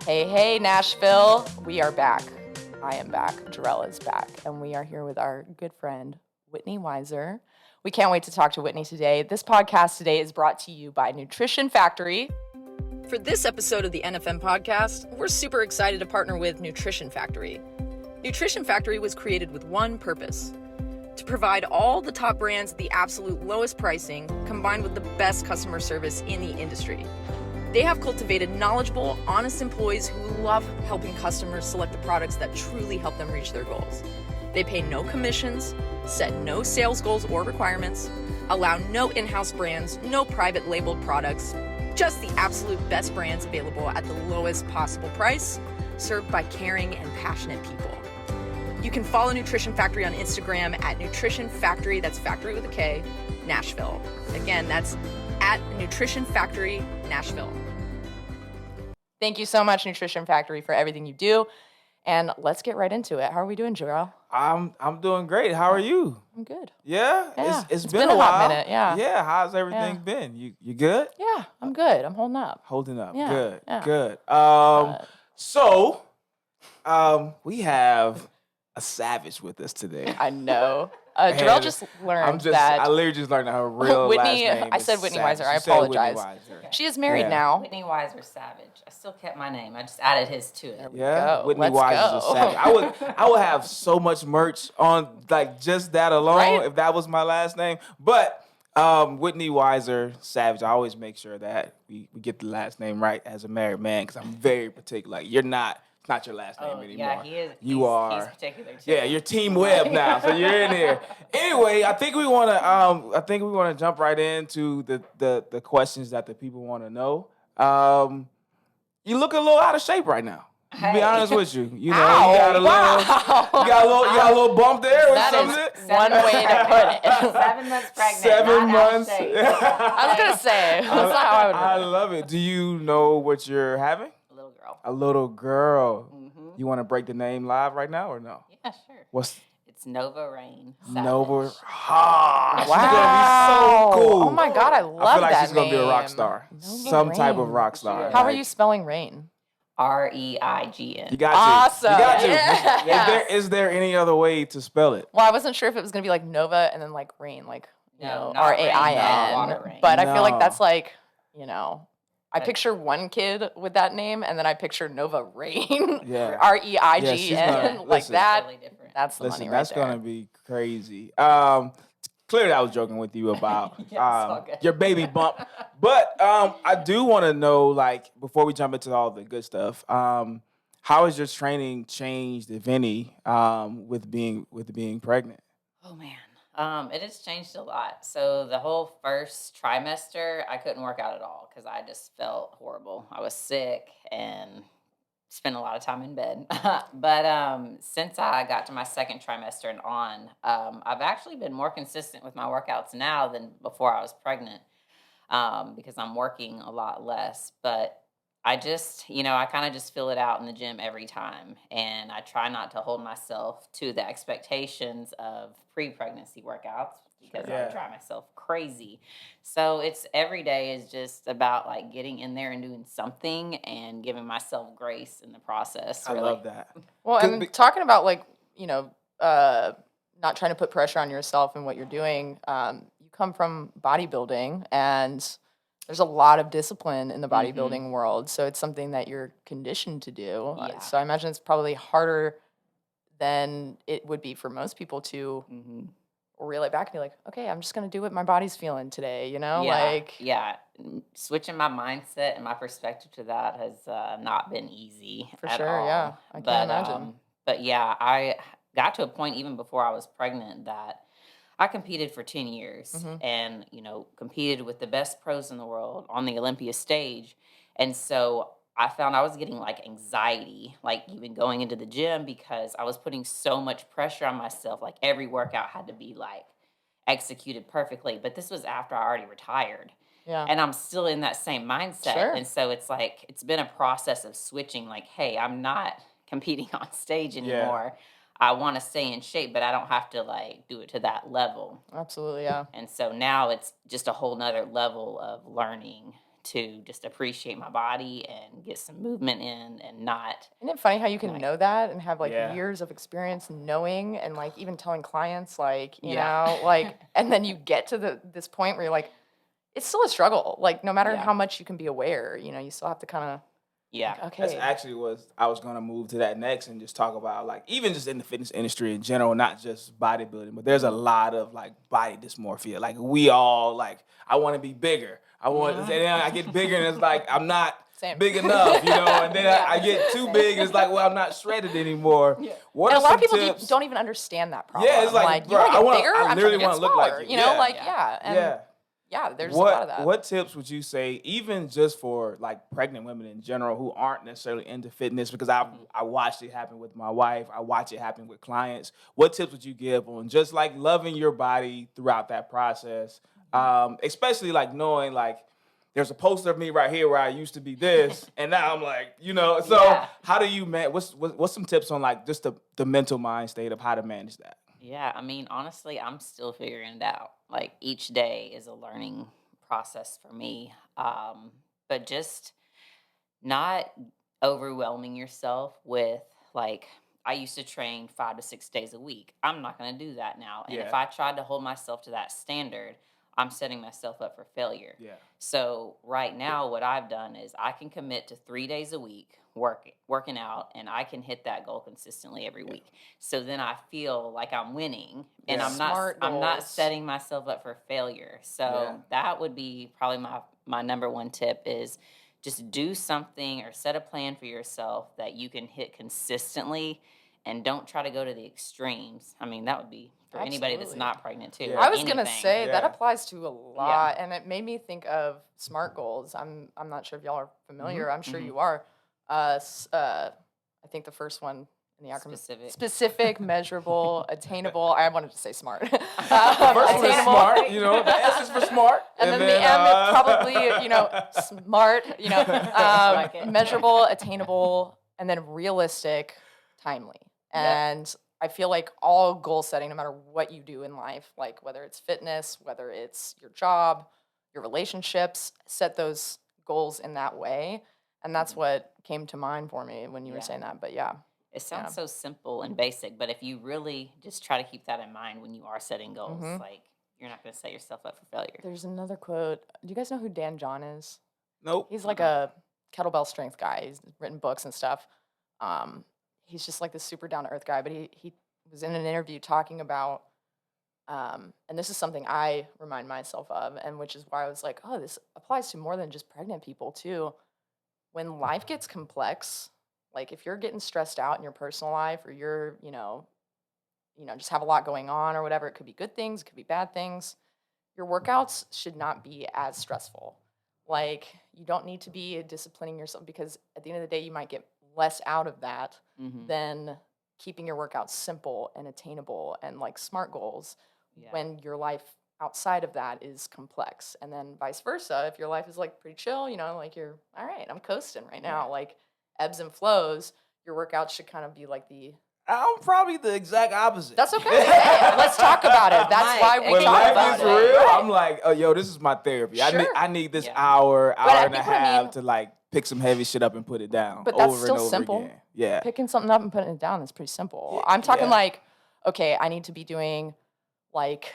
Hey, Nashville. We are back. I am back. Jarrell is back. And we are here with our good friend, Whitney Weiser. We can't wait to talk to Whitney today. This podcast today is brought to you by Nutrition Faktory. For this episode of the NFM podcast, we're super excited to partner with Nutrition Faktory. Nutrition Faktory was created with one purpose: to provide all the top brands at the absolute lowest pricing, combined with the best customer service in the industry. They have cultivated knowledgeable, honest employees who love helping customers select the products that truly help them reach their goals. They pay no commissions, set no sales goals or requirements, allow no in-house brands, no private labeled products, just the absolute best brands available at the lowest possible price, served by caring and passionate people. You can follow Nutrition Faktory on Instagram at Nutrition Faktory, that's factory with a K, Nashville. Again, that's at Nutrition Faktory, Nashville. Thank you so much, Nutrition Faktory, for everything you do. And let's get right into it. How are we doing, Jarrell? I'm doing great. How are you? I'm good. Yeah? Yeah. It's been a hot while. minute, yeah. Yeah, how's everything Yeah. been? You good? Yeah, I'm good. I'm holding up. Holding up. Yeah, Good. yeah. Good. We have a savage with us today. I know. Jarrell And just learned that I literally just learned her real Whitney, last name. I is said Whitney Savage. Weiser. I You said Whitney apologize. Weiser. She is married Yeah. now. Whitney Weiser Savage. I still kept my name. I just added his to it. Yeah, go. Whitney Let's Weiser is go. a savage. I would have so much merch on like just that alone Right? if that was my last name. But Whitney Weiser, Savage. I always make sure that we get the last name right as a married man because I'm very particular. Like it's not your last name anymore. Yeah, he is. You are. He's particular too. Yeah, you're Team Webb now, so you're in here. Anyway, I think we want to jump right into the questions that the people want to know. You look a little out of shape right now. To be honest with you, you know, Ow, you got a little bump there or That something. is one way to put it. 7 months pregnant. 7 not out of months. shape. I was going to say, that's not how I would I put it. love it. Do you know what you're having? Little girl. A little girl. Mm-hmm. You want to break the name live right now or no? Yeah, sure. What's It's Nova Rain. Savage. Nova? She's Wow. gonna be so cool. Oh my God, I love that I feel like she's gonna be a rock name. star. Nova Some type of Rain. rock star. How are Like, you spelling rain? REIGN. You got to. Awesome. You got to. Yes. Is there any other way to spell it? Well, I wasn't sure if it was going to be like Nova and then like rain, like, No, not rain, RAIN. water rain. But I feel like No. that's like, I picture one kid with that name and then I picture Nova Rain. Yeah. REIGN. Yeah, she's gonna- like listen. that. Totally different. That's the Listen, money right that's there. gonna be crazy. Clearly, I was joking with you about Yeah, it's all good. your baby bump, but I do want to know, like, before we jump into all the good stuff, how has your training changed, if any, with being pregnant? Oh man, it has changed a lot. So the whole first trimester, I couldn't work out at all because I just felt horrible. I was sick and spent a lot of time in bed. But since I got to my second trimester and on, I've actually been more consistent with my workouts now than before I was pregnant because I'm working a lot less. But I just, I kind of just fill it out in the gym every time. And I try not to hold myself to the expectations of pre-pregnancy workouts because Yeah. I drive myself crazy. So it's every day is just about like getting in there and doing something and giving myself grace in the process. I really. love that. Well, Could and be- talking about like, not trying to put pressure on yourself and what you're doing, you come from bodybuilding and there's a lot of discipline in the bodybuilding world. So it's something that you're conditioned to do. Yeah. So I imagine it's probably harder than it would be for most people to Mhm. reel it back and be like, okay, I'm just going to do what my body's feeling today, Yeah, Like, yeah. Switching my mindset and my perspective to that has not been easy For at sure, all. yeah. I can't imagine. But yeah, I got to a point even before I was pregnant that I competed for 10 years Mhm. and, competed with the best pros in the world on the Olympia stage. And so I found I was getting like anxiety, like even going into the gym because I was putting so much pressure on myself. Like every workout had to be like executed perfectly. But this was after I already retired. yeah. And I'm still in that same mindset. Sure. And so it's like, it's been a process of switching, like, hey, I'm not competing on stage anymore. I want to stay in shape, but I don't have to like do it to that level. Absolutely, yeah. And so now it's just a whole nother level of learning to just appreciate my body and get some movement in and not. Isn't it funny how you can Like- know that and have like Yeah. years of experience knowing and like even telling clients like, you Yeah. know, like, and then you get to this point where you're like, it's still a struggle. Like no matter Yeah. how much you can be aware, you know, you still have to kind of, Yeah. okay. That's actually I was gonna move to that next and just talk about like even just in the fitness industry in general, not just bodybuilding, but there's a lot of like body dysmorphia. Like we all like I want to be bigger. I want, and then I get bigger and it's like I'm not Same. big enough, you know. And then Yeah. I get too big and it's like well I'm not shredded anymore. Yeah. What And are a lot of some people tips? don't even understand that problem. Yeah, it's like, you bro, want to I get wanna- bigger. I I'm trying literally to get wanna look like smaller. you. You know, Yeah. like Yeah. and there's a lot of that. What tips would you say, even just for like pregnant women in general who aren't necessarily into fitness? Because I watched it happen with my wife. I watch it happen with clients. What tips would you give on just like loving your body throughout that process? Especially like knowing like there's a poster of me right here where I used to be this, and now I'm like, you know. So Yeah. how do you what's some tips on like just the mental mind state of how to manage that? Yeah, I mean, honestly, I'm still figuring it out. Like each day is a learning process for me. But just not overwhelming yourself with like I used to train 5 to 6 days a week. I'm not going to do that now. And if Yeah. I tried to hold myself to that standard, I'm setting myself up for failure. Yeah. So right now, what I've done is I can commit to 3 days a week working out, and I can hit that goal consistently every week. So then I feel like I'm winning, and Yeah. I'm not Smart I'm not goals. setting myself up for failure. So Yeah. that would be probably my number one tip is just do something or set a plan for yourself that you can hit consistently, and don't try to go to the extremes. I mean, that would be for anybody that's Absolutely. not pregnant too. Yeah. or I was gonna anything. say that Yeah. applies to a lot, and it made me think of SMART goals. I'm not sure if y'all are familiar. I'm sure Mhm. you are. I think the first one in the acronym Specific. measurable, attainable. I wanted to say SMART. The first one is smart, you know. The S is for smart, And then the M is probably, you know, smart, you know, Like it. measurable, attainable, and then realistic, timely. Yeah. And I feel like all goal setting, no matter what you do in life, like whether it's fitness, whether it's your job, your relationships, set those goals in that way. And that's what came to mind for me when you were Yeah. saying that. But yeah. It sounds Yeah. so simple and basic, but if you really just try to keep that in mind when you are setting goals, Mhm. like you're not going to set yourself up for failure. There's another quote. Do you guys know who Dan John is? Nope. He's like a kettlebell strength guy. He's written books and stuff. He's just like this super down to earth guy. But he was in an interview talking about, and this is something I remind myself of, and which is why I was like, oh, this applies to more than just pregnant people too. When life gets complex, like if you're getting stressed out in your personal life, or you're, just have a lot going on or whatever, it could be good things, it could be bad things. Your workouts should not be as stressful. Like, you don't need to be disciplining yourself, because at the end of the day, you might get less out of that Mhm. than keeping your workouts simple and attainable and like SMART goals Yeah. when your life outside of that is complex. And then vice versa, if your life is like pretty chill, like you're all right, I'm coasting right now, like ebbs and flows, your workouts should kind of be like I'm probably the exact opposite. that's okay. Hey, let's talk about it. That's Right. why we When talk life about gets it. real, Right. I'm like, oh, yo, this is my therapy. Sure. I need this Yeah. hour I and a think what I half mean- to like pick some heavy shit up and put it down. But that's over still and over simple. Again. Yeah. Picking something up and putting it down is pretty simple. Yeah, I'm talking yeah. like, okay, I need to be doing like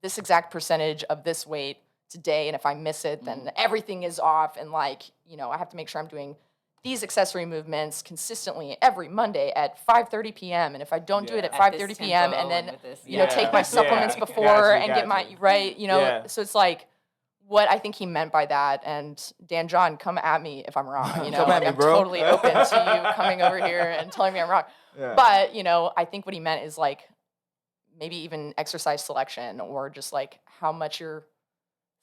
this exact percentage of this weight today, and if I miss it, then everything is off, and like, I have to make sure I'm doing these accessory movements consistently every Monday at 5:30 p.m. And if I don't do it at Yeah. 5:30 p.m. and then, with this, take my supplements Yeah. before Gotcha, and get my, gotcha. right, Yeah. so it's like, what I think he meant by that, and Dan John, come at me if I'm wrong, Come at me, I'm bro. totally open to you coming over here and telling me I'm wrong. Yeah. But, I think what he meant is like maybe even exercise selection, or just like how much you're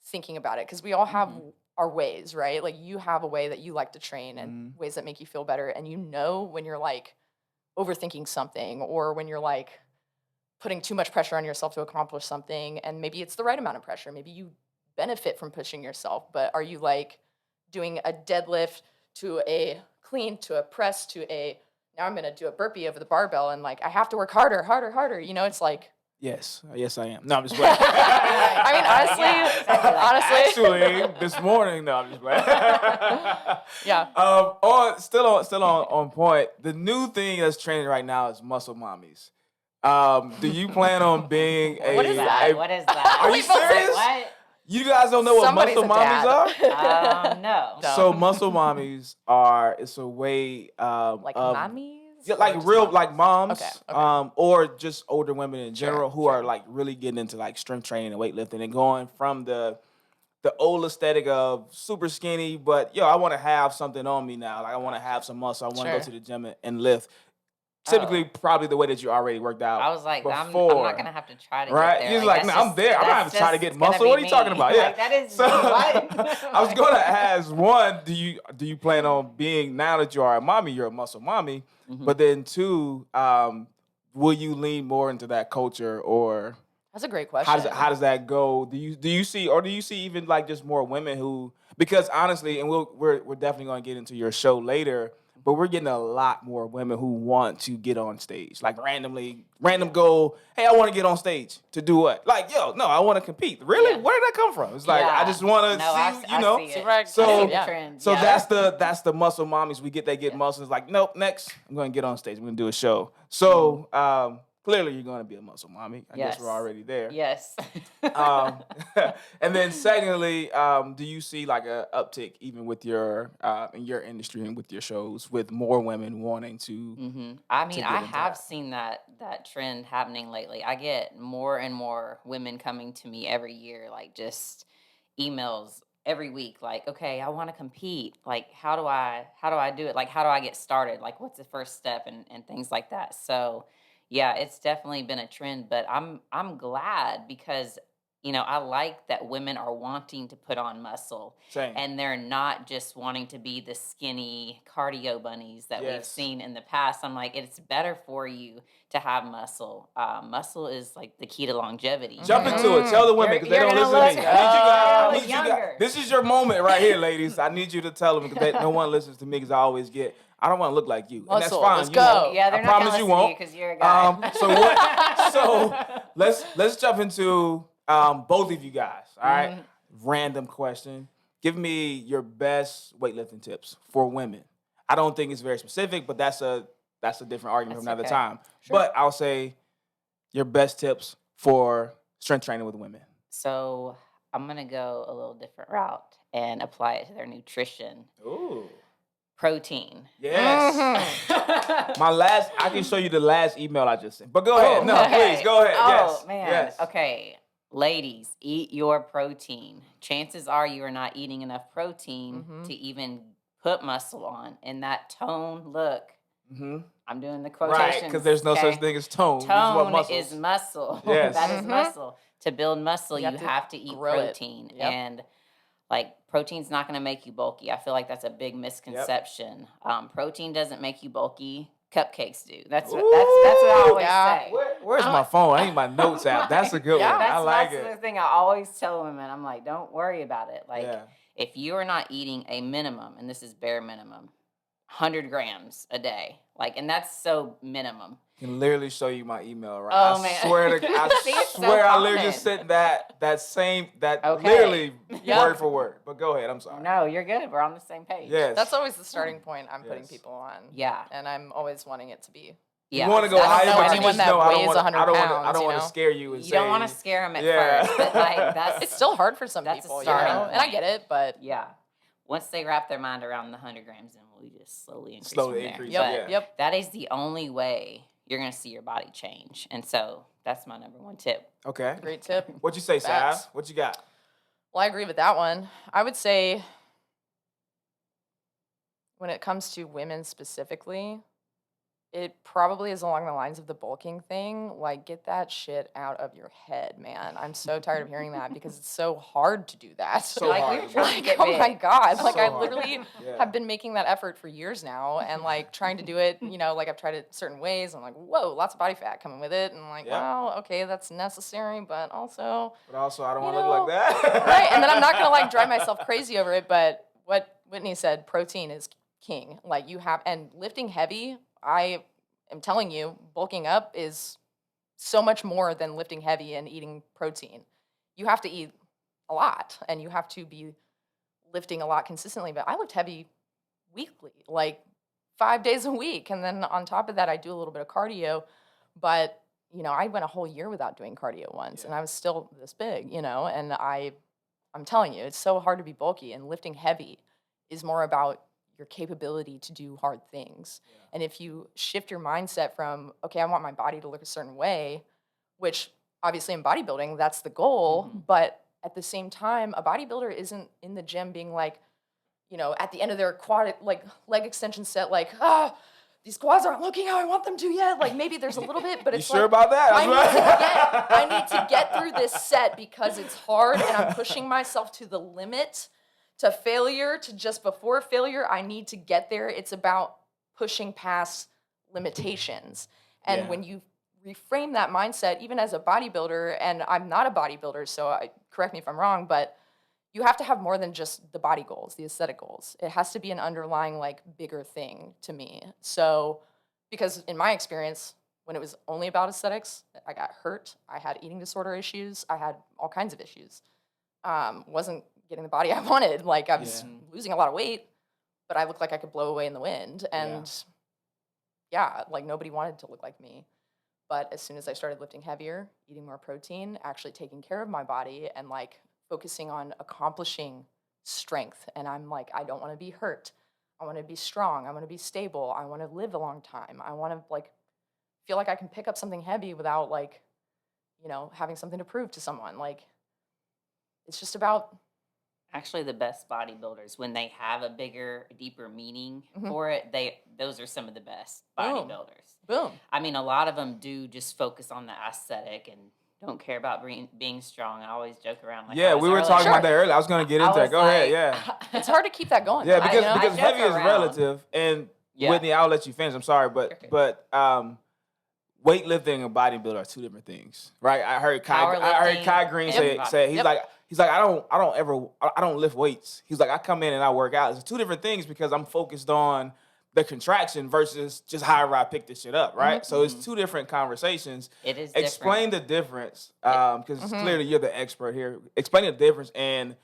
thinking about it. Because we all have our ways, right? Like you have a way that you like to train and ways that make you feel better. And when you're like overthinking something, or when you're like putting too much pressure on yourself to accomplish something, and maybe it's the right amount of pressure. Maybe you benefit from pushing yourself, but are you like doing a deadlift to a clean to a press to a now I'm going to do a burpee over the barbell, and like I have to work harder. It's like Yes, yes, I am. No, I'm just playing. I mean, honestly, Yeah, exactly like honestly, Actually, this morning, no, I'm just playing. yeah. Still on point. The new thing that's trending right now is muscle mommies. Do you plan on being a? What is that? What is that? Are you Wait, what's serious? What? You guys don't know what Somebody's muscle a mommies dad. are? No. No. So muscle mommies are it's a way Like of mommies? yeah, Or like just real moms? like moms, Okay. or just older women in general who sure. are like really getting into like strength training and weightlifting and going from the old aesthetic of super skinny, but I want to have something on me now. Like I want to have some muscle. I want to go Sure. to the gym and lift. Typically, probably the way that you already worked out. I was like, I'm before. not gonna have to try to Right? get there. He's like, that's no, I'm there. I'm not that's even trying to just get gonna muscle. be What are you talking me. about? Yeah. Like, that is So, what? I was gonna ask one, do you plan on being now that you are a mommy, you're a muscle mommy, but then two, will you lean more into that culture or That's a great question. how does that go? Do you see even like just more women who because honestly, and we're definitely gonna get into your show later. But we're getting a lot more women who want to get on stage, like random goal. Hey, I want to get on stage to do what? Like, no, I want to compete. Really? Yeah. Where did that come from? It's like I just want to No, I see, see it. right. I So- see the Yeah. trend. So yeah. that's the muscle mommies. They get muscles. Like, nope, next I'm going to get on stage. I'm going to do a show. So clearly you're going to be a muscle mommy. I guess Yes. we're already there. Yes. Um, and then secondly, do you see like a uptick even with your in your industry and with your shows with more women wanting to? I mean, get I into have that. seen that trend happening lately. I get more and more women coming to me every year, like just emails every week, like, okay, I want to compete. Like, how do I do it? Like, how do I get started? Like, what's the first step and things like that. So yeah, it's definitely been a trend, but I'm glad because I like that women are wanting to put on muscle Same. and they're not just wanting to be the skinny cardio bunnies that we've Yes. seen in the past. I'm like, it's better for you to have muscle. Muscle is like the key to longevity. Jump into it. Tell the women because they You're don't gonna listen to me. look- I need look you guys. younger. This is your moment right here, ladies. I need you to tell them because no one listens to me because I always get. I don't want to look like you, and that's Muscle, fine. let's You go. won't. Yeah, they're I not promise gonna you listen to won't. you because you're a guy. So what? So let's jump into both of you guys. All right. Random question. Give me your best weightlifting tips for women. I don't think it's very specific, but that's a different argument from That's another okay. time. But I'll say your best tips for strength training with women. So I'm gonna go a little different route and apply it to their nutrition. Ooh. Protein. Yes. I can show you the last email I just sent. But go ahead. No, okay. please, go ahead. Oh, Yes. man. Yes. Okay. Ladies, eat your protein. Chances are you are not eating enough protein to even put muscle on. And that tone, look, I'm doing the quotations. Right, because there's no such thing as tone. This is what Tone muscles. is muscle. Yes. That is muscle. To build muscle, You you have have to to eat grow it. protein. Yep. And like protein's not going to make you bulky. I feel like that's a big misconception. Protein doesn't make you bulky. Cupcakes do. That's what I always Yeah. say. Where's my phone? I need my notes app. That's a good Yeah. one. I like That's the it. thing I always tell women. I'm like, don't worry about it. Like, Yeah. if you are not eating a minimum, and this is bare minimum, 100 grams a day, like, and that's so minimum. Can literally show you my email right. Oh, I man. swear to See, it's so I literally common. just sent that Okay. literally Yep. word for word. But go ahead. I'm sorry. No, you're good. We're on the same page. Yes. That's always the starting point I'm putting Yes. people on. Yeah. And I'm always wanting it to be. Yeah. You want to go I don't higher, know but you anyone just that know I don't weighs want. 100 I don't pounds, want to scare you and You say don't want to scare them at Yeah. first, but like that's It's still hard for some That's a people, you starting know? And I point. get it, but yeah. Once they wrap their mind around the 100 grams, then we just slowly increase. Slowly from there. increase, yep, But yeah. yep. that is the only way you're gonna see your body change, and so that's my number one tip. Okay. Great tip. What you say, Facts. Sav? What you got? Well, I agree with that one. I would say when it comes to women specifically, it probably is along the lines of the bulking thing. Like, get that shit out of your head, man. I'm so tired of hearing that because it's so hard to do that. So like hard. we were trying to Like, get oh big. my God. Like, So I hard. literally Yeah. have been making that effort for years now and, like, trying to do it, like, I've tried it certain ways. I'm like, whoa, lots of body fat coming with it. And I'm like, Yep. wow, okay, that's necessary, but also, But also, I don't You want to look like that. right. And then I'm not going to, like, drive myself crazy over it. But what Whitney said, protein is king. Like, and lifting heavy, I am telling you, bulking up is so much more than lifting heavy and eating protein. You have to eat a lot and you have to be lifting a lot consistently. But I lift heavy weekly, like 5 days a week. And then on top of that, I do a little bit of cardio. But, I went a whole year without doing cardio once and I was still this big, and I'm telling you, it's so hard to be bulky, and lifting heavy is more about your capability to do hard things. Yeah. And if you shift your mindset from, okay, I want my body to look a certain way, which obviously in bodybuilding, that's the goal. But at the same time, a bodybuilder isn't in the gym being like, at the end of their quad, like leg extension set, like, these quads aren't looking how I want them to yet. Like maybe there's a little bit, but it's you sure like, about that? I need to get through this set because it's hard and I'm pushing myself to the limit, to failure, to just before failure. I need to get there. It's about pushing past limitations. And when you reframe that mindset, even as a bodybuilder, and I'm not a bodybuilder, so correct me if I'm wrong, but you have to have more than just the body goals, the aesthetic goals. It has to be an underlying, like, bigger thing to me. So, because in my experience, when it was only about aesthetics, I got hurt. I had eating disorder issues. I had all kinds of issues. Wasn't getting the body I wanted. Like, I was losing a lot of weight, but I looked like I could blow away in the wind. And like, nobody wanted to look like me. But as soon as I started lifting heavier, eating more protein, actually taking care of my body, and, like, focusing on accomplishing strength. And I'm like, I don't want to be hurt. I want to be strong. I want to be stable. I want to live a long time. I want to, like, feel like I can pick up something heavy without, like, having something to prove to someone. Like, it's just about... Actually, the best bodybuilders, when they have a bigger, deeper meaning for it, those are some of the best bodybuilders. Boom. I mean, a lot of them do just focus on the aesthetic and don't care about being strong. I always joke around. Like we were talking about that earlier. I was going to get into that. Go ahead. It's hard to keep that going. Yeah, because heavy is relative. And Whitney, I'll let you finish. I'm sorry, but weightlifting and bodybuilding are two different things, right? I heard Kai Green say he's like I don't lift weights. He's like, I come in and I work out. It's two different things because I'm focused on the contraction versus just however I pick this shit up, right? So it's two different conversations. It is Explain the difference, because clearly you're the expert here. Explain the difference, and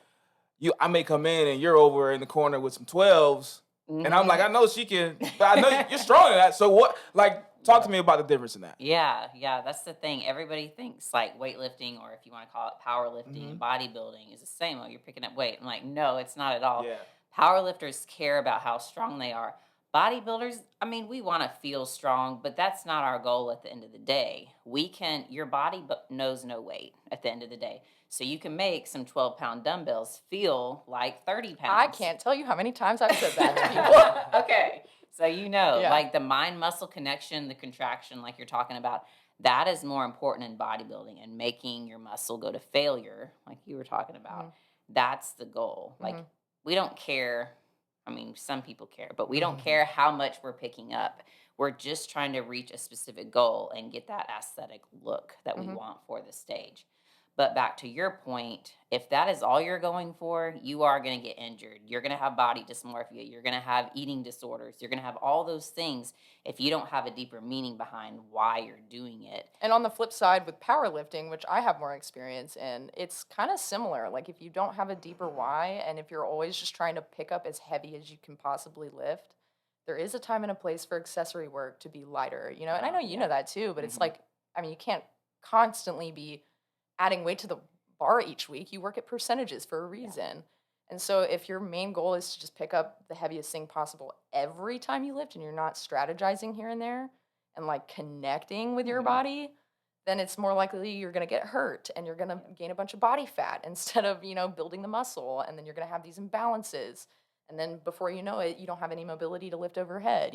I may come in and you're over in the corner with some 12s, and I'm like, I know she can, but I know you're strong in that. So what, like, talk to me about the difference in that. Yeah, that's the thing. Everybody thinks like weightlifting, or if you want to call it powerlifting and bodybuilding, is the same. Oh, you're picking up weight. I'm like, no, it's not at all. Yeah. Powerlifters care about how strong they are. Bodybuilders, I mean, we want to feel strong, but that's not our goal at the end of the day. Your body knows no weight at the end of the day. So you can make some 12-pound dumbbells feel like 30 pounds. I can't tell you how many times I've said that to people. Okay. So like the mind-muscle connection, the contraction, like you're talking about, that is more important in bodybuilding, and making your muscle go to failure, like you were talking about. That's the goal. Like, we don't care. I mean, some people care, but we don't care how much we're picking up. We're just trying to reach a specific goal and get that aesthetic look that we want for the stage. But back to your point, if that is all you're going for, you are going to get injured. You're going to have body dysmorphia. You're going to have eating disorders. You're going to have all those things if you don't have a deeper meaning behind why you're doing it. And on the flip side with powerlifting, which I have more experience in, it's kind of similar. Like, if you don't have a deeper why, and if you're always just trying to pick up as heavy as you can possibly lift, there is a time and a place for accessory work to be lighter, and I know you know that too, but it's like, I mean, you can't constantly be adding weight to the bar each week. You work at percentages for a reason. And so if your main goal is to just pick up the heaviest thing possible every time you lift, and you're not strategizing here and there and, like, connecting with your body, then it's more likely you're going to get hurt and you're going to gain a bunch of body fat instead of, building the muscle. And then you're going to have these imbalances. And then before you know it, you don't have any mobility to lift overhead,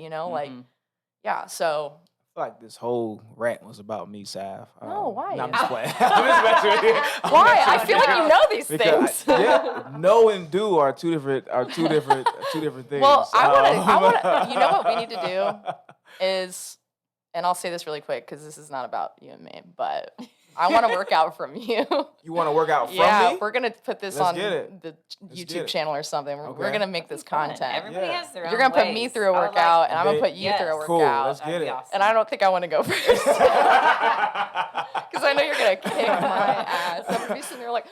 so... I feel like this whole rant was about me, Sav. No, why? No, I'm just playing. I'm just messing with you. Why? I feel like you know these things. Know and do are two different things. Well, I want to. You know what we need to do is, and I'll say this really quick because this is not about you and me, but I want to work out from you. You want to work out from Yeah, me? we're gonna put this Let's on get it. the Let's get YouTube it. channel or something. We're Okay. gonna make this Fun. content. Everybody Yeah. has their own You're gonna put me ways. through a I would workout, and I'm gonna They- put you through a Yes. workout. Cool. Let's That'd get be it. awesome. And I don't think I want to go first because I know you're gonna kick my ass. I'm gonna be sitting there like,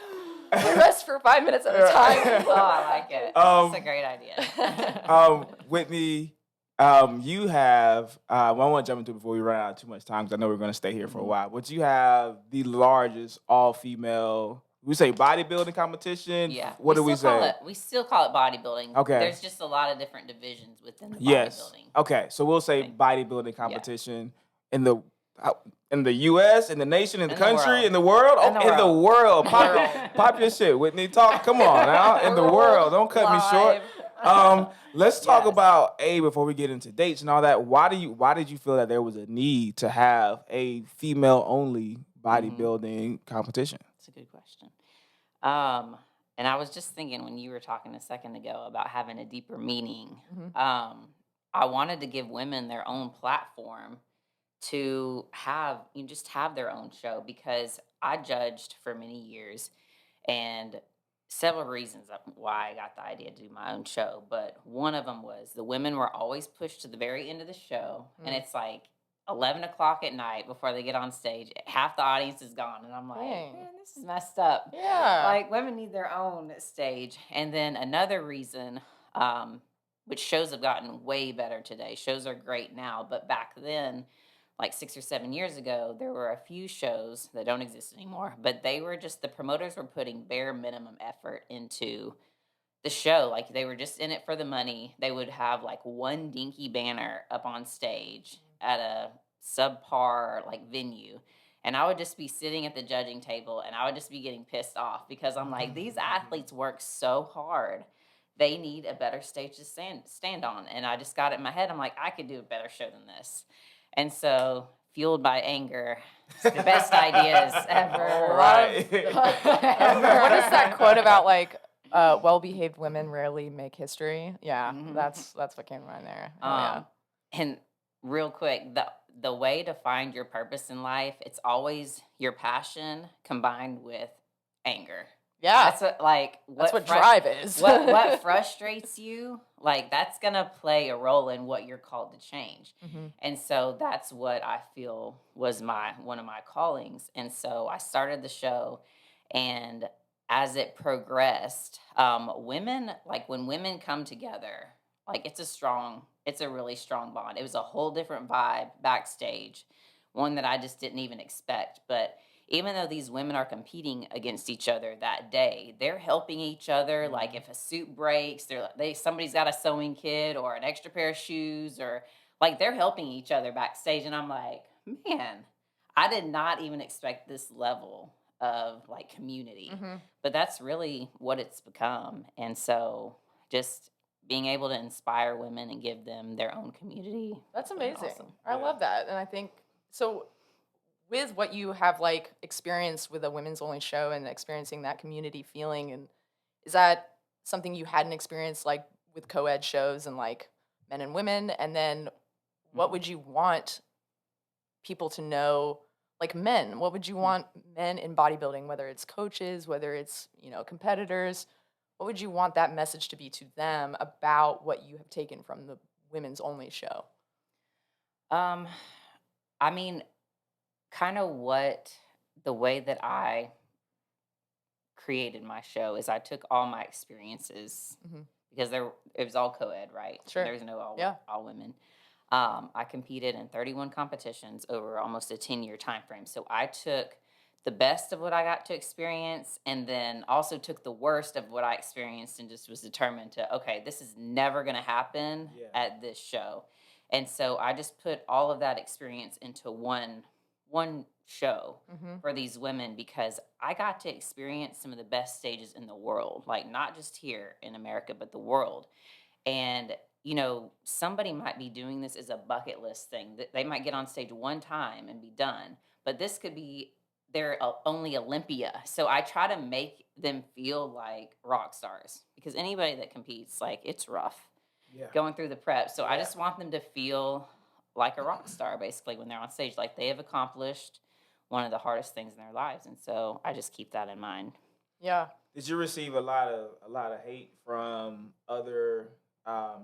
I rest for 5 minutes at a time. Oh, I like it. That's a great idea. Whitney, you have, I want to jump into it before we run out of too much time because I know we're going to stay here for a while, but you have the largest all-female, we say bodybuilding competition? Yeah. What do we say? We still call it bodybuilding. Okay. There's just a lot of different divisions within the Yes. bodybuilding. Okay, so we'll say bodybuilding competition in the U.S., in the nation, in the country, world. in the world? In the In the world. World. Pop your shit, Whitney. Talk, come on now. In the world. Don't cut me short. Let's talk Yes. about before we get into dates and all that. Why did you feel that there was a need to have a female only bodybuilding competition? That's a good question. And I was just thinking when you were talking a second ago about having a deeper meaning. I wanted to give women their own platform to have their own show, because I judged for many years, and several reasons why I got the idea to do my own show. But one of them was the women were always pushed to the very end of the show, and it's like 11 o'clock at night before they get on stage. Half the audience is gone, and I'm like, Dang. man, this is messed up. Yeah. Like, women need their own stage. And then another reason, which shows have gotten way better today. Shows are great now, but back then, like 6 or 7 years ago, there were a few shows that don't exist anymore, but they were just, the promoters were putting bare minimum effort into the show. Like, they were just in it for the money. They would have like one dinky banner up on stage at a subpar like venue, and I would just be sitting at the judging table, and I would just be getting pissed off because I'm like, these athletes work so hard. They need a better stage to stand on. And I just got it in my head. I'm like, I could do a better show than this. And so, fueled by anger, it's the best ideas ever. Right. What is that quote about, like, well-behaved women rarely make history? Yeah, that's what came to mind there. Yeah. And real quick, the way to find your purpose in life, it's always your passion combined with anger. Yeah, That's what drive is. what frustrates you, like, that's gonna play a role in what you're called to change. And so that's what I feel was one of my callings. And so I started the show, and as it progressed, women, like, when women come together, like, it's a really strong bond. It was a whole different vibe backstage, one that I just didn't even expect. But even though these women are competing against each other that day, they're helping each other. Like, if a suit breaks, somebody's got a sewing kit or an extra pair of shoes, or like, they're helping each other backstage. And I'm like, man, I did not even expect this level of like community, but that's really what it's become. And so just being able to inspire women and give them their own community. That's amazing. Awesome. I love that. And I think, so with what you have like experienced with a women's only show and experiencing that community feeling, and is that something you hadn't experienced like with co-ed shows and like men and women? And then what would you want people to know, like men, what would you want men in bodybuilding, whether it's coaches, whether it's, competitors, what would you want that message to be to them about what you have taken from the women's only show? I mean, kind of the way that I created my show is I took all my experiences, because it was all co-ed, right? Sure. There was no all women. I competed in 31 competitions over almost a 10-year time frame. So I took the best of what I got to experience, and then also took the worst of what I experienced, and just was determined to, okay, this is never going to happen at this show. And so I just put all of that experience into one show for these women, because I got to experience some of the best stages in the world, like not just here in America, but the world. And somebody might be doing this as a bucket list thing. They might get on stage one time and be done, but this could be their only Olympia. So I try to make them feel like rock stars, because anybody that competes, like, it's rough going through the prep. So I just want them to feel like a rock star, basically, when they're on stage, like they have accomplished one of the hardest things in their lives. And so I just keep that in mind. Yeah. Did you receive a lot of hate from other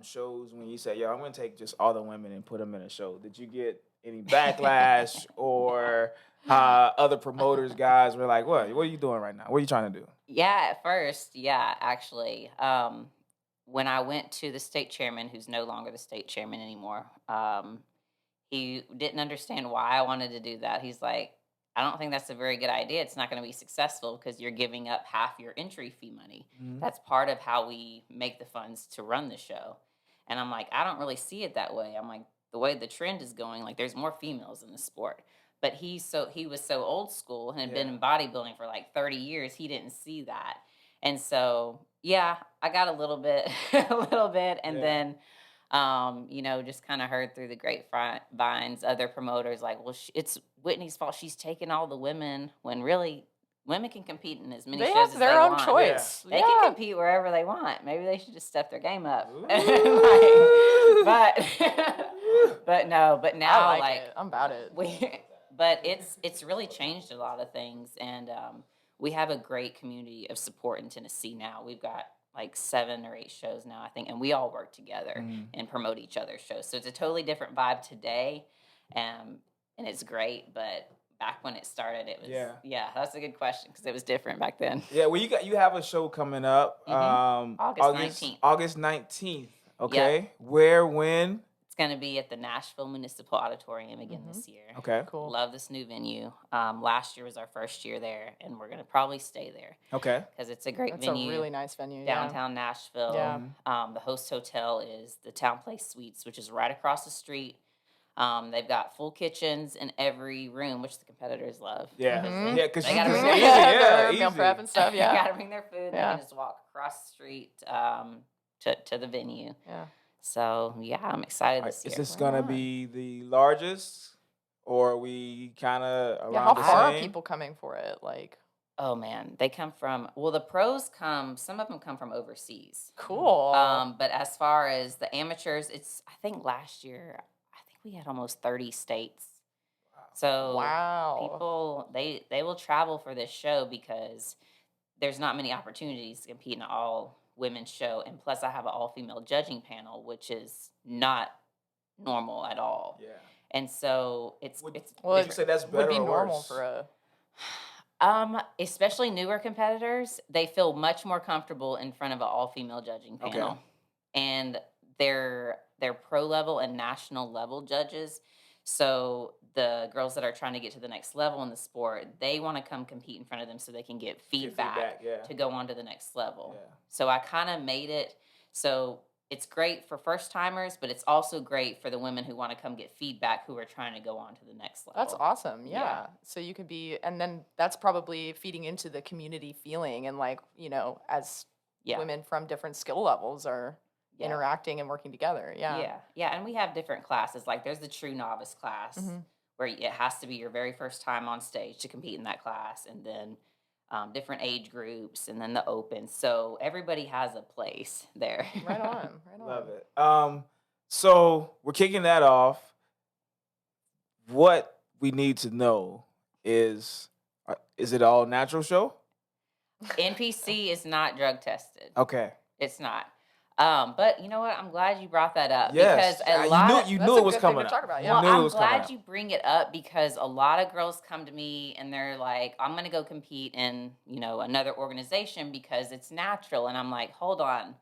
shows when you say, "Yo, I'm gonna take just all the women and put them in a show"? Did you get any backlash or other promoters guys were like, "What are you doing right now? What are you trying to do?" Yeah, at first, yeah, actually. When I went to the state chairman, who's no longer the state chairman anymore, he didn't understand why I wanted to do that. He's like, I don't think that's a very good idea. It's not going to be successful because you're giving up half your entry fee money. Mhm. That's part of how we make the funds to run the show. And I'm like, I don't really see it that way. I'm like, the way the trend is going, like there's more females in the sport. But he was so old school and had been in bodybuilding for like 30 years, he didn't see that. And so, yeah, I got a little bit, and then just kind of heard through the grapevines, other promoters like, well, it's Whitney's fault. She's taking all the women when really women can compete in as many They shows have as their they own want. choice. They can compete wherever they want. Maybe they should just step their game up. But no, but now I like it. I'm about it. But it's really changed a lot of things, and we have a great community of support in Tennessee now. We've got like 7 or 8 shows now, I think, and we all work together and promote each other's shows. So it's a totally different vibe today, and it's great. But back when it started, it was that's a good question because it was different back then. Yeah, well, you have a show coming up, August 19th. August 19th. Okay, where, when? It's going to be at the Nashville Municipal Auditorium again this year. Okay, cool. Love this new venue. Last year was our first year there, and we're going to probably stay there. Okay, because it's a great That's venue. a really nice venue. Downtown Nashville. Yeah. The host hotel is the Town Place Suites, which is right across the street. They've got full kitchens in every room, which the competitors love. Yeah, because they gotta bring their easy. meal prep and stuff. Yeah. They got to bring their food. They can just walk across the street to the venue. Yeah. So, yeah, I'm excited this year. Is this going to be the largest, or are we kind of around How the far same? are people coming for it? Like, oh, man. They come from, the pros some of them come from overseas. cool. But as far as the amateurs, I think last year, we had almost 30 states. So people, they will travel for this show because there's not many opportunities to compete in an all-women's show. And plus, I have an all-female judging panel, which is not normal at all. Yeah. And so Would you say that's better would be or normal worse? for a especially newer competitors, they feel much more comfortable in front of an all-female judging panel. Okay. And they're pro level and national level judges. So the girls that are trying to get to the next level in the sport, they want to come compete in front of them so they can get feedback to go on to the next level. Yeah. So I kind of made it so it's great for first timers, but it's also great for the women who want to come get feedback who are trying to go on to the next level. That's awesome. Yeah. So you could be, and then that's probably feeding into the community feeling, and like, as women from different skill levels are interacting and working together. Yeah. And we have different classes. Like there's the true novice class where it has to be your very first time on stage to compete in that class, and then different age groups, and then the open. So everybody has a place there. Right on. Love it. So we're kicking that off. What we need to know is it all natural show? NPC is not drug tested. Okay. It's not. But you know what? I'm glad you brought that up. Yes. Because you knew it was coming up. Talk about, Well, I'm glad you bring it up because a lot of girls come to me and they're like, I'm going to go compete in, another organization because it's natural. And I'm like, hold on.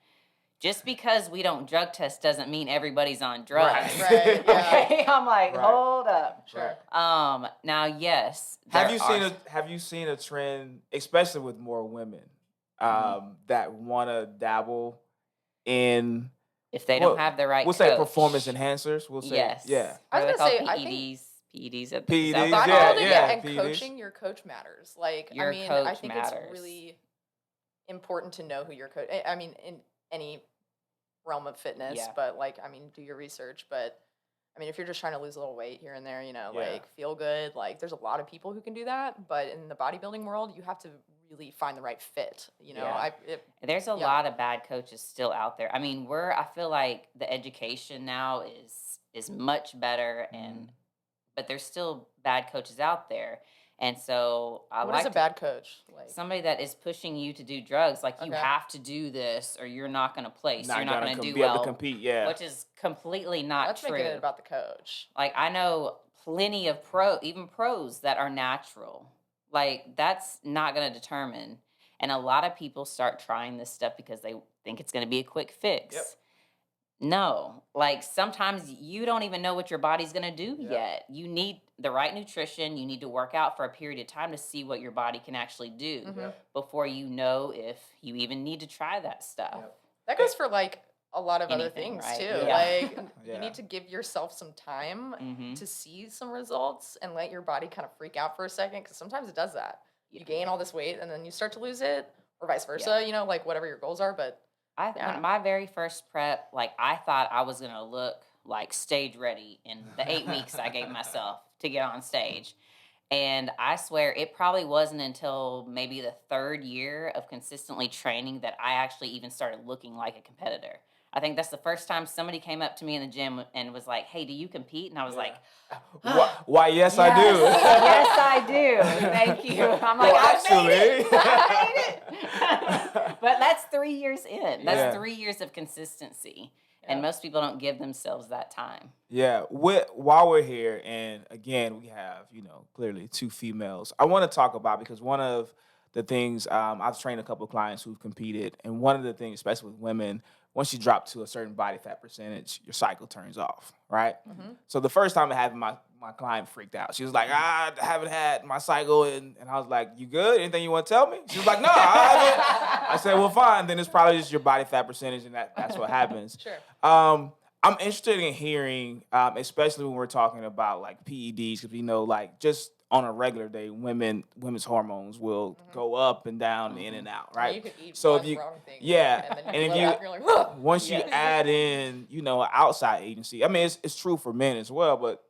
Just because we don't drug test doesn't mean everybody's on drugs. Right. Okay? I'm like, hold up. Sure. Now, yes. Have you seen a trend, especially with more women, that want to dabble in, if they don't have the right we'll coach. say performance enhancers. We'll say yes. I was going to say PEDs. PEDs, and PEDs. coaching your coach matters. Like, Your I coach think matters. it's really important to know who your coach. I mean, in any realm of fitness, but do your research. But if you're just trying to lose a little weight here and there, like feel good, like there's a lot of people who can do that. But in the bodybuilding world, you have to really find the right fit. There's a lot of bad coaches still out there. I feel like the education now is much better, but there's still bad coaches out there. And so I What is a bad coach? Like, somebody that is pushing you to do drugs, like you Okay. have to do this or you're not going to place. Not You're not gonna going to do be able well. to compete. Yeah. Which is completely not let's true. make it about the coach. Like I know plenty of even pros that are natural. Like that's not going to determine. And a lot of people start trying this stuff because they think it's going to be a quick fix. Yep. No, like sometimes you don't even know what your body's going to do Yep. yet. You need the right nutrition. You need to work out for a period of time to see what your body can actually do before you know if you even need to try that stuff. Yep. That goes for like a lot of other Anything, things right? too. Yeah. Like Yeah. you need to give yourself some time Mhm. to see some results and let your body kind of freak out for a second, because sometimes it does that. You Yeah. gain all this weight and then you start to lose it, or vice versa. You know, like whatever your goals are. But Yeah. When my very first prep, like I thought I was gonna look like stage ready in the 8 weeks I gave myself to get on stage. And I swear it probably wasn't until maybe the 3rd year of consistently training that I actually even started looking like a competitor. I think that's the first time somebody came up to me in the gym and was like, "Hey, do you compete?" And I was like, Why? Yes, I do. Yes, I do. Thank you. I'm like, Well, I made it. actually- I made it. But that's 3 years in. That's Yeah. 3 years of consistency. And most people don't give themselves that time. Yeah, while we're here, and again, we have, clearly 2 females. I want to talk about, because one of the things, I've trained a couple of clients who've competed, and one of the things, especially with women, once you drop to a certain body fat percentage, your cycle turns off, right? So the first time it happened, my client freaked out. She was like, I haven't had my cycle, and I was like, you good? Anything you want to tell me? She was like, no, I haven't. I said, well, fine, then it's probably just your body fat percentage, and that's what happens. Sure. I'm interested in hearing, especially when we're talking about like PEDs, because we know like just on a regular day, women's hormones will go up and down, in and out, right? You could eat So one if you, wrong thing. yeah, And then and you if look up and you're like, "Huh." once you Yes. add in, an outside agency, I mean, it's true for men as well, but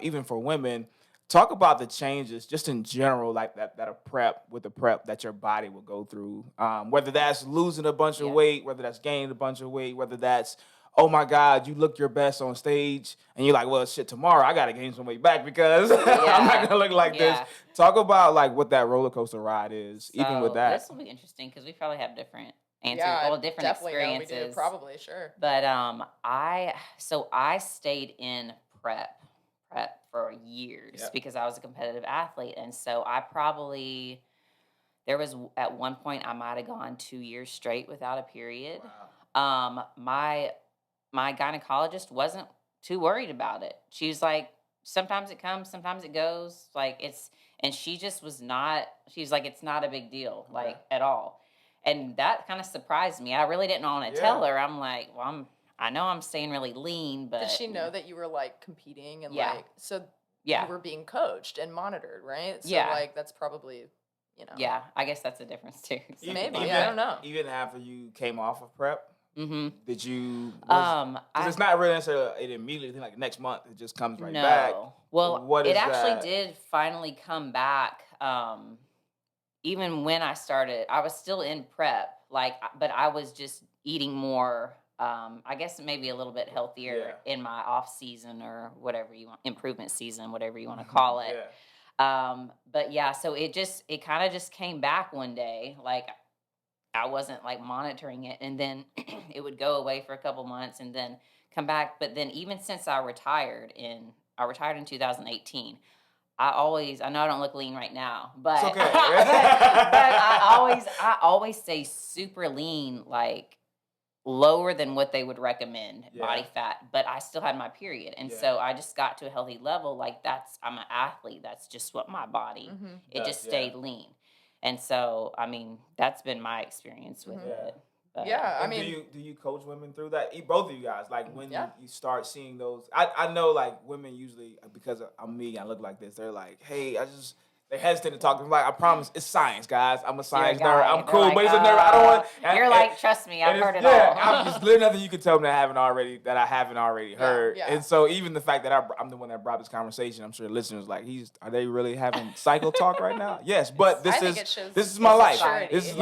even for women, talk about the changes just in general, like that a prep that your body will go through, whether that's losing a bunch of weight, whether that's gaining a bunch of weight, whether that's, oh my God, you look your best on stage, and you're like, well, shit, tomorrow I got to gain some weight back because I'm not going to look like this. Talk about like what that roller coaster ride is, even with that. This will be interesting because we probably have different answers, Yeah, all different definitely experiences. We do, probably, sure. But I stayed in prep for years because I was a competitive athlete, and so there was at one point I might have gone 2 years straight without a period. Wow. My gynecologist wasn't too worried about it. She's like, sometimes it comes, sometimes it goes. And she just was not. She's like, it's not a big deal, at all. And that kind of surprised me. I really didn't want to tell her. I'm like, well, I know I'm staying really lean, but did she know that you were like competing and so you were being coached and monitored, right? So that's probably, Yeah, I guess that's a difference too. So. Maybe, I don't know. Even after you came off of prep, did you? Because it's not really necessarily it immediately like next month. It just comes right back. Well, it actually did finally come back. Even when I started, I was still in prep, but I was just eating more. I guess maybe a little bit healthier in my off season or whatever you want, improvement season, whatever you want to call it. But yeah, so it kind of just came back one day. Like I wasn't like monitoring it, and then it would go away for a couple months and then come back. But then even since I retired in 2018. I know I don't look lean right now, but, it's okay. but I always stay super lean, like lower than what they would recommend body fat, but I still had my period. And so I just got to a healthy level. Like I'm an athlete. That's just what my body, it just stayed lean. And so, I mean, that's been my experience with it. But, I mean, do you coach women through that? Both of you guys, like when you start seeing those, I know like women usually, because I'm me, I look like this. They're like, hey, they're hesitant to talk. I'm like, I promise, it's science, guys. I'm a science nerd. I'm cool, like, but it's a nerd. I don't want. You're like, trust me, I've heard it all. There's nothing you can tell me that I haven't already heard. Yeah. And so even the fact that I'm the one that brought this conversation, I'm sure the listeners like, are they really having cycle talk right now? Yes, but this is my life. This is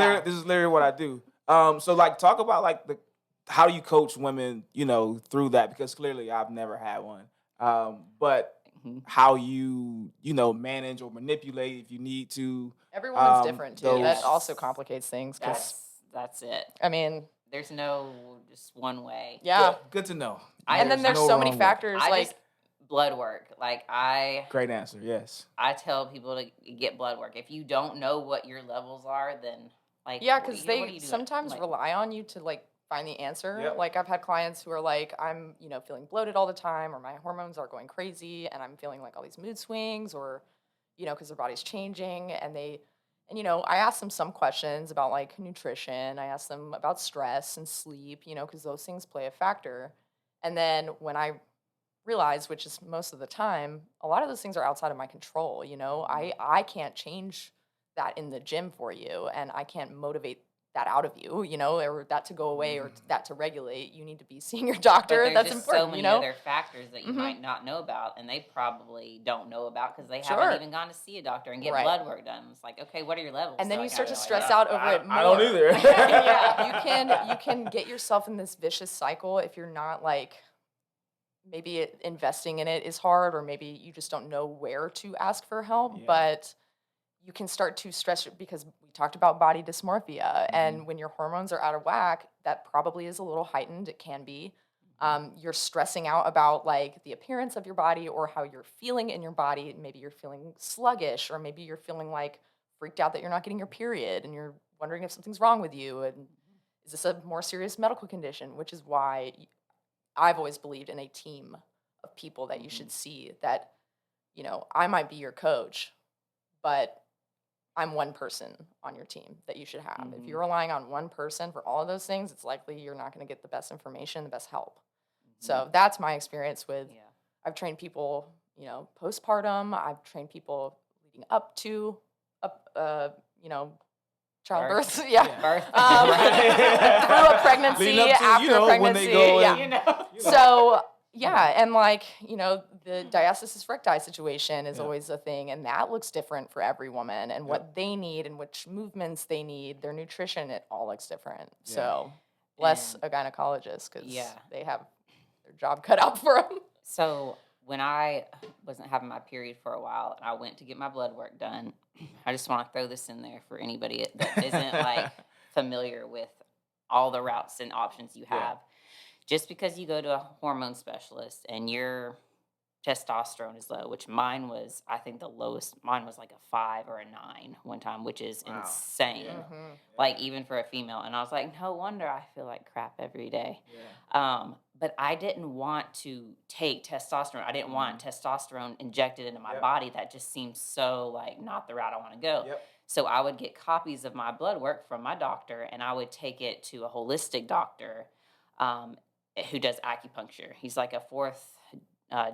literally what I do. So like talk about like how you coach women, through that, because clearly I've never had one. But how you manage or manipulate if you need to. Every woman's different too. That those- also complicates things. 'Cause, That's it. I mean, There's no just one way. yeah. Good to know. And then there's no so many wrong way. factors like Blood work. Like Great answer. Yes. I tell people to get blood work. If you don't know what your levels are, then like yeah, what are because you- what are they you doing? sometimes Like, rely on you to like find the answer. Yep. Like I've had clients who are like, I'm feeling bloated all the time, or my hormones are going crazy, and I'm feeling like all these mood swings, or because their body's changing, and I ask them some questions about like nutrition. I ask them about stress and sleep, because those things play a factor. And then when I realize, which is most of the time, a lot of those things are outside of my control. I can't change that in the gym for you, and I can't motivate that out of you, or that to go away or that to regulate. You need to be seeing your but doctor. there's That's just important. so many other factors that you Mhm. might not know about, and they probably don't know about because they Sure. haven't even gone to see a doctor and get Right. blood work done. It's like, okay, what are your levels? And then They're you like, start I to have no stress idea. out over it more. I don't either. Yeah, you can get yourself in this vicious cycle if you're not like maybe investing in it is hard, or maybe you just don't know where to ask for help. Yeah. But you can start to stress because we talked about body dysmorphia, and when your hormones are out of whack, that probably is a little heightened. It can be. You're stressing out about like the appearance of your body or how you're feeling in your body. Maybe you're feeling sluggish, or maybe you're feeling like freaked out that you're not getting your period, and you're wondering if something's wrong with you. And is this a more serious medical condition? Which is why I've always believed in a team of people that you should see. That I might be your coach, but I'm one person on your team that you should have. If you're relying on one person for all of those things, it's likely you're not going to get the best information, the best help. So that's my experience with. Yeah. I've trained people, postpartum. I've trained people leading up to, childbirth. Yeah. Birth. Through a pregnancy, Leading up to, after a when pregnancy. they go Yeah. and- So yeah, and like the diastasis recti situation is Yeah. always a thing, and that looks different for every woman, and what they need and which movements they need, their nutrition, it all looks different. Yeah. So bless And- a gynecologist because Yeah. they have their job cut out for them. So when I wasn't having my period for a while and I went to get my blood work done, I just want to throw this in there for anybody that isn't like familiar with all the routes and options you Yeah. have. Just because you go to a hormone specialist and your testosterone is low, which mine was, I think the lowest, mine was like a 5 or a 9 one time, which is Wow. insane. Yeah. Like even for a female. And I was like, no wonder I feel like crap every day. Yeah. But I didn't want to take testosterone. I didn't want testosterone injected into my Yep. body. That just seems so like not the route I want to go. Yep. So I would get copies of my blood work from my doctor, and I would take it to a holistic doctor who does acupuncture. He's like a fourth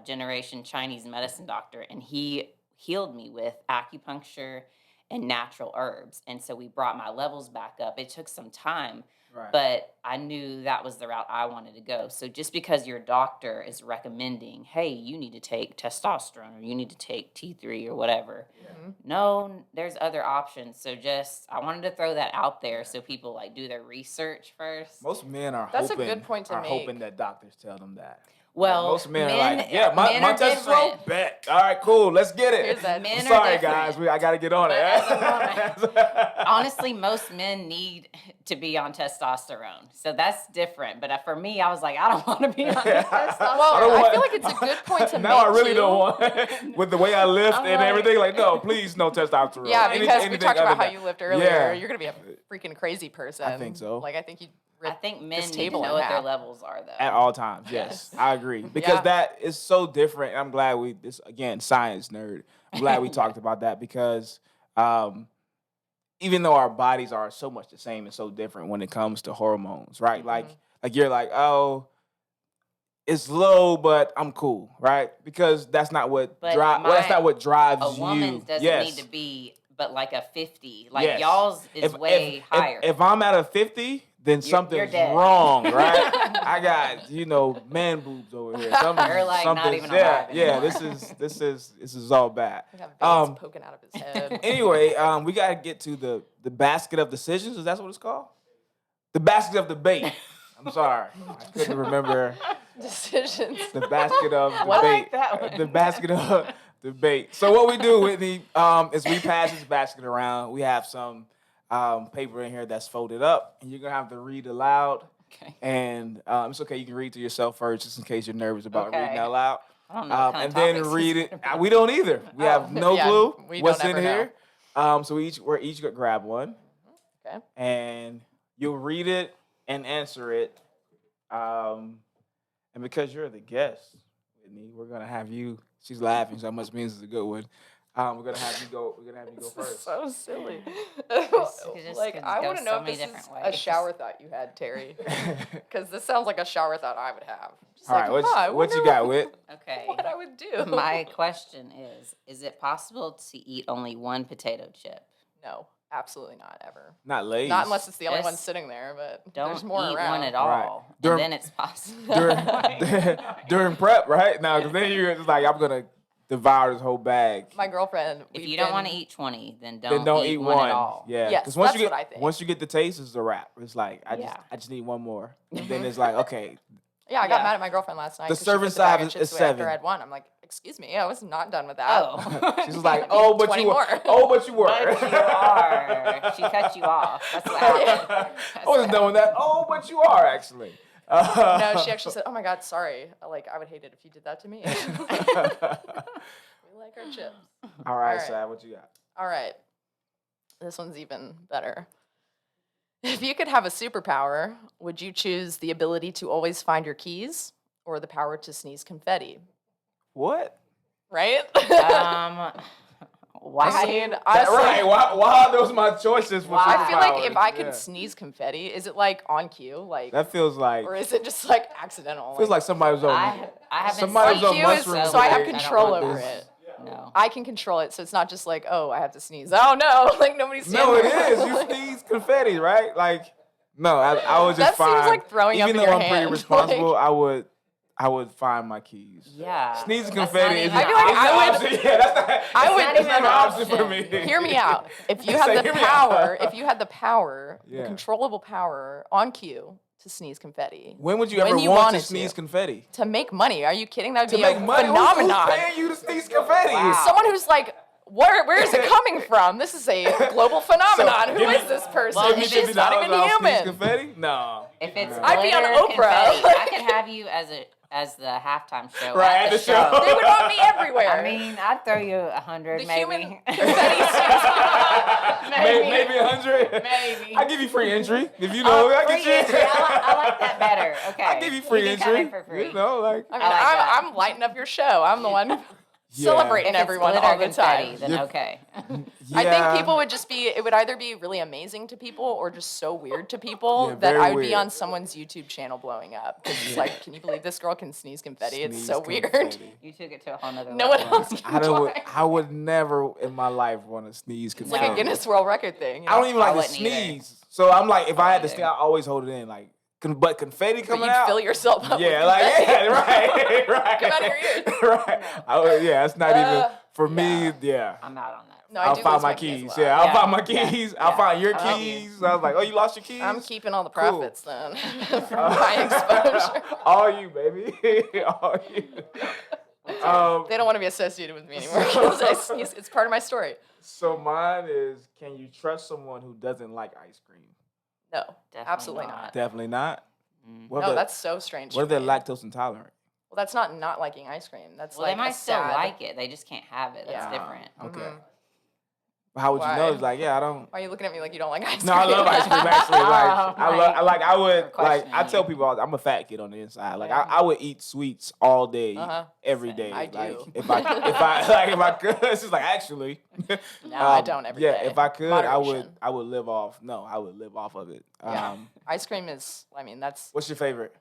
generation Chinese medicine doctor, and he healed me with acupuncture and natural herbs. And so we brought my levels back up. It took some time, Right. but I knew that was the route I wanted to go. So just because your doctor is recommending, hey, you need to take testosterone or you need to take T3 or whatever, no, there's other options. So I wanted to throw that out there so people like do their research first. Most men are That's a hoping, good point to are make. hoping that doctors tell them that. Well, Most men are like, men my are testosterone, different. bet. All right, cool, let's get it. Here's that. Men I'm are sorry, different. guys, I got to get on But it. Honestly, most men need to be on testosterone. So that's different. But for me, I was like, I don't want to be on testosterone. Well, I don't I want- feel like it's a good point to make. Now I really too. don't want, with the way I lift I'm and like- everything, like, no, please, no testosterone. Yeah, because we Anything talked other about how than- you lift earlier. Yeah. You're gonna be a freaking crazy person. I think so. Like I think you. I think men this need to table know in what their half. levels are, though. At all times, yes, I agree, because Yeah. that is so different. I'm glad this again, science nerd. I'm glad we talked about that because even though our bodies are so much the same and so different when it comes to hormones, right? Like you're like, oh, it's low, but I'm cool, right? Because that's not what But that's not what drives A you. woman's doesn't Yes. need to be, but like a 50. Like Yes. y'all's is way higher. If I'm at a 50, then something's dead. wrong, right? I got man boobs over here. You're, like, not something's- even yeah, alive yeah. anymore. This is all bad. We have veins poking out of his head. Anyway, we gotta get to the basket of decisions. Is that what it's called? The basket of debate. I'm sorry. I couldn't remember Decisions. the basket of debate. I like that one. The basket of debate. So what we do, Whitney, is we pass this basket around. We have some paper in here that's folded up, and you're gonna have to read aloud. Okay. And it's okay. You can read to yourself first, just in case you're nervous about Okay. reading out loud. I don't know what kind And of then topics read he's it. gonna be. We don't either. We have no Yeah, clue we what's don't in ever here. So we're each gonna grab one, Okay. and you'll read it and answer it. And because you're the guest, Whitney, we're gonna have you. She's laughing, so that must mean it's a good one. We're gonna have you go. We're gonna have you go first. So silly. just Like, could I go want to know so if many this is different a ways. shower thought you had, Terry. Because this sounds like a shower thought I would have. Just All right, I what you wonder got, Whit? Okay. What I would do. My question is it possible to eat only one potato chip? No, absolutely not ever. Not Lay's. Not unless it's the only one This- sitting there, but Don't there's more eat around. one at Right. all. During- And then it's possible. during prep, right? Now, because then you're just like, I'm gonna devour this whole bag. My girlfriend. If we've you don't been- want to eat 20, then Then don't eat one one at all. Yeah, Yes, because once that's you get what I think. once you get the taste, it's a wrap. It's like I Yeah. just need one more. And then it's like, okay, Yeah, I got Yeah. mad at my girlfriend last night. The 'cause she serving put the bag size of chips is away after 7. I had one. I'm like, excuse me, I was not done with that. Oh. she's just like, oh, but 20 you were, more. oh, but you were. But you are. She cut you off. That's what happened. I wasn't done with that. Oh, but you are actually. No, she actually said, "Oh my God, sorry. Like, I would hate it if you did that to me." We like our chips. All right, All right. Sad, what you got? All right, this one's even better. If you could have a superpower, would you choose the ability to always find your keys or the power to sneeze confetti? What? Right? Why? I mean, That, honestly, right. Why are those my choices for Why? I feel like if superpowers? I could Yeah. sneeze confetti, is it like on cue, like, That feels like or is it just like accidental? feels like somebody was on. I haven't Somebody was on seen mushrooms it, so I have I don't control want over this. it. No. I can control it, so it's not just like, oh, I have to sneeze. Oh no, like nobody's No, it standing is. there. You Like, sneeze confetti, right? Like, no, I was just That seems fine. like throwing up Even in though your I'm pretty hand, responsible, like- I would find my keys. Yeah. Sneezing That's confetti not is even I feel like an I would- option. Yeah, that's not. I would- That's not Not an even option an for me. option. Hear me out. If you Say, had the "Hear me out." power, if you had the power, Yeah. the controllable power on cue to sneeze confetti, When would you When ever you want to wanted to. sneeze confetti? to make money, are you kidding? That would To be make a money? phenomenon. Who's paying you to sneeze confetti? Wow. Someone who's like, where is it coming from? This is a global phenomenon. Who give me- is this person? Well, Give me She's not $50, even I'll sneeze human. confetti? No. If it's I'd be on glitter Oprah. confetti, I could have you as the halftime show. Right, at at the the show. They would want me everywhere. I mean, I'd throw you 100 the maybe. human confetti sneeze. Maybe 100. Maybe. I give you free entry if you know. I Free get you. entry. I like that better. Okay. I give you free can come entry. in for free. You know, like I mean, I like that. I'm lighting up your show. I'm the one Yeah. celebrating If it's everyone glitter all the confetti, time. then Yeah. okay. I Yeah. think people would just be, it would either be really amazing to people or just so weird to people Yeah, that very I would be weird. on someone's YouTube channel blowing up. 'Cause it's like, can you believe this girl can sneeze confetti? It's Sneeze so weird. confetti. You took it to a whole nother No one level. else can I would never in my life want to sneeze It's confetti. like a Guinness World Record thing. You I don't know? even like to wouldn't either. sneeze. So I'm like, if I had to either. sneeze, I always hold it in. Like, but confetti But coming you'd out. fill yourself up Yeah, with like confetti. yeah, right. Come out of your ears. Right. Yeah, it's not even for me. yeah. Yeah. I'm out on that. No, I I'll do find lose my keys. keys. as well. Yeah, I'll Yeah. find my Yeah. keys. I'll Yeah. find your I love you. keys. I was like, oh, you lost your keys? I'm keeping all the Cool. profits then from my exposure. All you, baby. All you. They don't want to be associated with me anymore because I sneeze. It's part of my story. So mine is, can you trust someone who doesn't like ice cream? No, Definitely absolutely not. not. Definitely not. What if No, they're- that's so strange. What to if they're me. lactose intolerant? Well, that's not liking ice cream. That's Well, like they might a still sad- like it. They just can't have it. That's Yeah. different. Okay. Mhm. But how would you know? Why? It's like, yeah, I don't. Why are you looking at me like you don't like ice cream? No, I love ice cream. Actually, like I would You're like. I questioning tell me. people I'm a fat kid on the inside. Like Yeah. I would eat sweets all day, Uh-huh. every Same. day. I Like do. if I could, it's just like actually. No, I don't every yeah, day. if I could, Moderation. I would live off. No, I would live off of it. Yeah. Ice cream is. I mean, What's your favorite?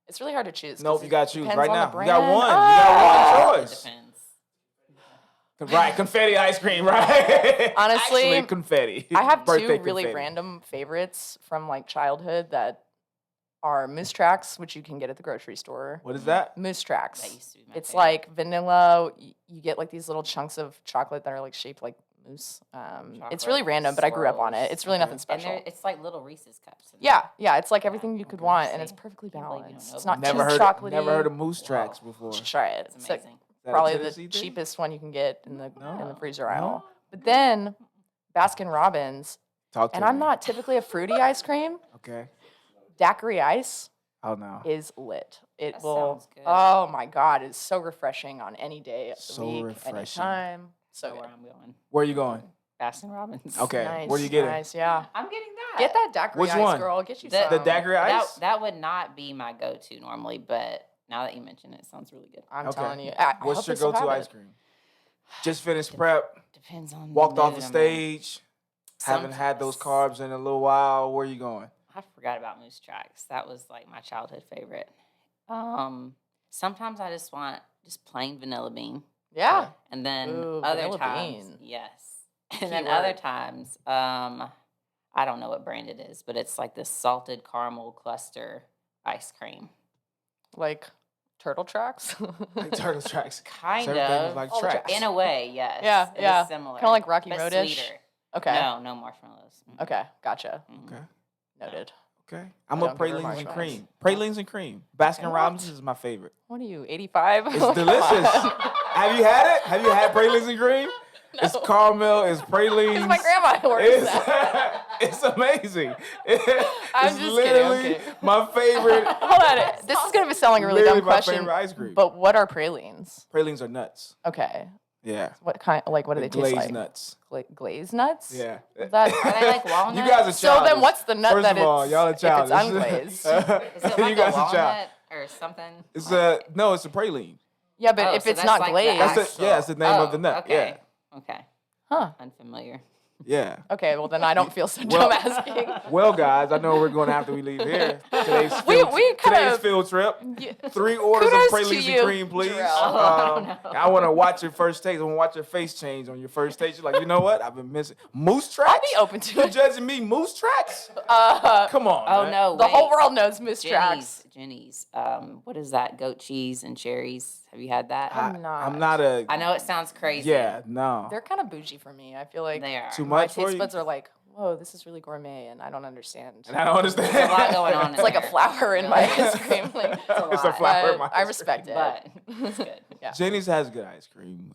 it's really hard to choose. 'cause Nope, it you gotta choose depends right on the now. You got brand. one. Oh! You got one It choice. depends. Right, confetti ice cream. Right. Honestly, Actually, confetti. I have two Birthday really confetti. random favorites from like childhood that are Moose Tracks, which you can get at the grocery store. What is that? Moose Tracks. That used to be my It's favorite. like vanilla. You get like these little chunks of chocolate that are like shaped like mousse. It's really random, but I grew up on it. It's really nothing And special. it's like little Reese's cups. Yeah, it's like everything you could want, and it's perfectly Can't believe you don't balanced. know It's about not too Never chocolatey. heard of moose tracks before. You Is should try it. It's like amazing. that a probably the Tennessee thing? cheapest one you can get in the No. freezer No. aisle. But then Baskin Robbins, Talk to and me. I'm not typically a fruity ice cream. Okay. Daiquiri ice Oh no. is lit. It That will. sounds good. Oh my god, it's so refreshing on any day of the So week, refreshing. anytime. So So good. where I'm going. Where are you going? Baskin Robbins. Okay. Nice, Where you getting? Nice, yeah. I'm getting that. Get that daiquiri Which ice, one? girl. Get you The- some. The daiquiri ice? That would not be my go-to normally, but now that you mention it, it sounds really good. I'm Okay. telling you. I What's hope your they still go-to have ice it. cream? Just finished prep. Depends on Walked the off mood the I'm in. stage. Haven't had those Sometimes- carbs in a little while. Where are you going? I forgot about Moose Tracks. That was like my childhood favorite. Sometimes I just want just plain vanilla bean, Yeah. and then Ooh, other vanilla times, bean. yes, Key and then other word. times, I don't know what brand it is, but it's like this salted caramel cluster ice cream. Like turtle tracks. Like Turtle Tracks. Kind So everything was of, like All the tracks. in a way, yes. Yeah, it yeah. is similar, Kinda like Rocky but Road-ish? sweeter. Okay. No marshmallows. Okay. Gotcha. Mhm. Okay. Noted. Okay. I'm I a don't give her pralines and marshmallows. cream. Pralines and cream. Baskin What? Robbins is my favorite. What are you, 85? It's delicious. Have you had it? Have you had pralines and cream? It's caramel. It's pralines. Because my grandma works It's, that. it's amazing. I'm It's just kidding, I'm literally kidding. my favorite. Hold on. This is going to be sounding a really Literally dumb my question. favorite ice cream. But what are pralines? Pralines are nuts. Okay. Yeah. What kind? Like, what do they taste Glazed like? nuts. Glazed nuts? Yeah. Is that, Are they like walnut? You guys are So childish. then what's the nut First that of all, it's, y'all are if it's childish. unglazed? Is it like You guys a are childish. walnut or something? It's Like- no, it's a praline. Yeah, but Oh, if so it's that's not like the glazed. That's the- yeah, it's the name of the nut, Okay. Okay. Huh. Unfamiliar. Yeah. Okay, well then I don't feel so Well- dumb asking. Well, guys, I know where we're going after we leave here. Today's We field, kind today's of- field trip. Yeah. 3 orders of Kudos to pralines you, and cream, please. Jarrell. Oh, no. I want to watch your first taste. I want to watch your face change on your first taste. You're like, you know what? I've been missing moose tracks. I'll be open to You're it. judging me, moose tracks? Come on. Oh man. no! The whole wait. world knows moose tracks. Jenny's. What is that? Goat cheese and cherries. Have you had that? I'm not. I'm not a. I know it sounds crazy. Yeah, no. They're kind of bougie for me. I feel like They are. Too my much for taste you? buds are like, whoa, this is really gourmet, and I don't understand. And I don't understand. There's a lot going on. It's like a flower in my ice cream. Like, It's a lot. flower in my but I ice respect it. but it's good. Yeah, Jenny's has good ice cream.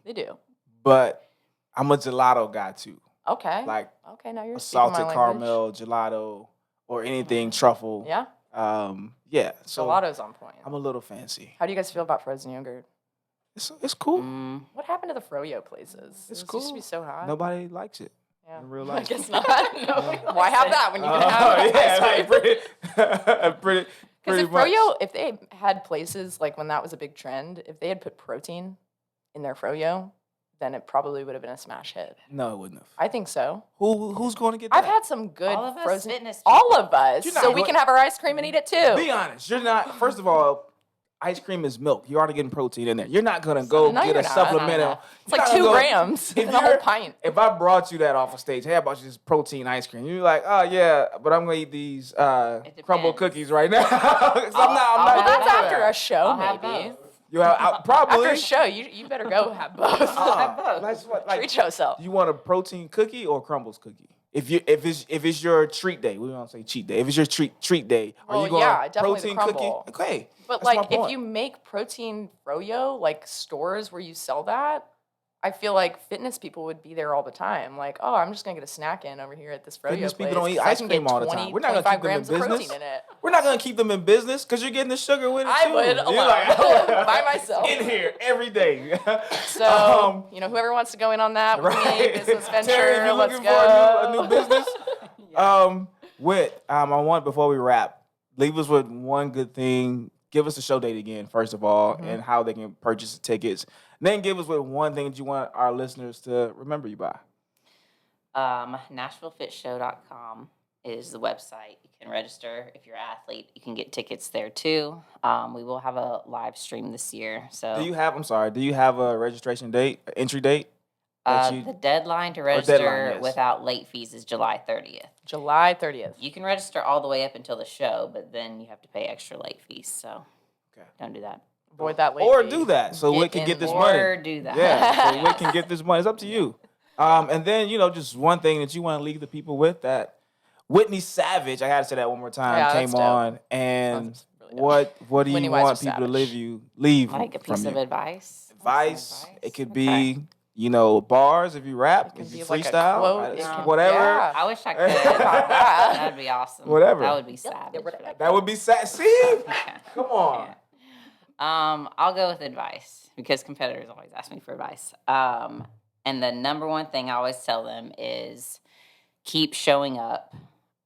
they do. But I'm a gelato guy too. Okay. Like okay, now you're a speaking my salted language. caramel gelato or anything truffle. Yeah, Yeah. So gelato's on point. I'm a little fancy. How do you guys feel about frozen yogurt? It's cool. Mm, What happened to the froyo places? It's It used to cool. be so hot. Nobody likes it Yeah. in real I life. guess not. Why have that when you can Oh, have yeah, ice like cream? pretty Because if much. froyo, if they had places like when that was a big trend, if they had put protein in their froyo, then it probably would have been a smash hit. No, it wouldn't have. I think so. Who's going to get that? I've had some good all of us frozen. fitness. All of us, You're not so we going- can have our ice cream and eat it too. Be honest. You're not. First of all, ice cream is milk. You're already getting protein in there. You're not gonna go No, get you're a not. supplemental. It's like You're not 2 gonna go- grams if in a whole you're- pint. If I brought you that off of stage, hey, I bought you this protein ice cream. You're like, oh yeah, but I'm gonna eat these crumble depends. cookies right now. 'Cause I'm not. I'll Well, have that's that. after a show, I'll have maybe. both. You have probably. After a show, you better go have both. have both. That's what, like, Treat yourself. you want a protein cookie or crumbles cookie? If it's your treat day, we don't say cheat day. If it's your treat day, are Well, you going yeah, definitely the protein crumble. cookie? Okay, But that's like, my if point. you make protein froyo, like stores where you sell that, I feel like fitness people would be there all the time. Like, oh, I'm just gonna get a snack in over here at this froyo Fitness place. people don't eat 'cause I ice can cream get all the 20, time. We're not gonna 25 keep them in grams of protein business. in it. We're not gonna keep them in business because you're getting the sugar with it I too. would You're alone, like, by myself. in here every day. So, whoever wants to go in on that with me, right. business venture, Terry, if you're let's looking go. for a new business, I want before we wrap, leave us with one good thing. Give us the show date again, first of all, and how they can purchase the tickets. Then give us with one thing that you want our listeners to remember you by. NashvilleFitShow.com is the website. You can register if you're an athlete. You can get tickets there too. We will have a live stream this year. So Do you have a registration date, entry date? that you- the deadline to deadline, register yes. without late fees is July 30th. July 30th. You can register all the way up until the show, but then you have to pay extra late fees. So Okay. don't do that. Avoid that late Or fee. do that so we can in get this more. money. Or do that. Yeah, so we can get this money. It's up to you. And then, just one thing that you want to leave the people with, that Whitney Savage, I gotta say that one more time, Yeah, came that's dope. on. And That's really dope. what do Whitney you Weiser want people to Savage. leave Like a from piece of you? advice. Advice. It could Okay. be, bars if you rap, It if can you be like a freestyle, quote. It can- whatever. yeah. I wish I could. that. That'd be awesome. Whatever. That would be savage. That would be sad. See? Come on. I'll go with advice because competitors always ask me for advice. And the number one thing I always tell them is keep showing up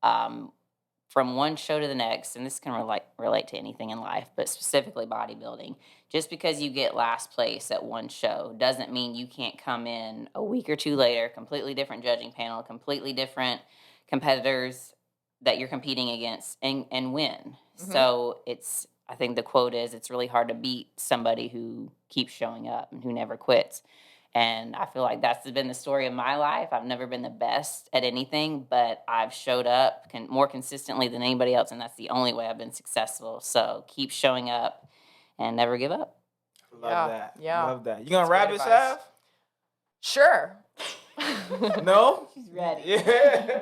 from one show to the next. And this can relate to anything in life, but specifically bodybuilding. Just because you get last place at one show doesn't mean you can't come in a week or two later, completely different judging panel, completely different competitors that you're competing against and win. Mm-hmm. So I think the quote is, it's really hard to beat somebody who keeps showing up and who never quits. And I feel like that's been the story of my life. I've never been the best at anything, but I've showed up more consistently than anybody else, and that's the only way I've been successful. So keep showing up and never give up. Love that. Yeah. Love that. You gonna wrap great it, advice. Sav? Sure. No? She's ready. Yeah.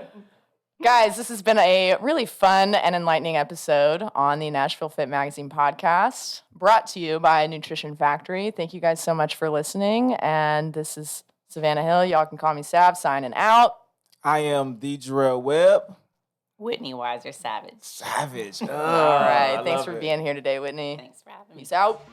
Guys, this has been a really fun and enlightening episode on the Nashville Fit Magazine podcast, brought to you by Nutrition Faktory. Thank you guys so much for listening. And this is Savannah Hill. Y'all can call me Sav, signing out. I am the Jarrell Webb. Whitney Weiser Savage. Savage. All right. I Thanks love for it. being here today, Whitney. Thanks for having me. Peace out.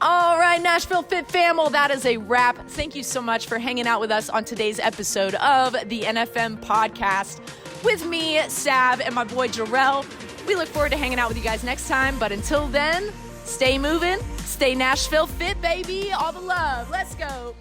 All right, Nashville Fit Fam, well, that is a wrap. Thank you so much for hanging out with us on today's episode of the NFM podcast with me, Sav, and my boy Jarrell. We look forward to hanging out with you guys next time, but until then, stay moving, stay Nashville Fit, baby. All the love. Let's go.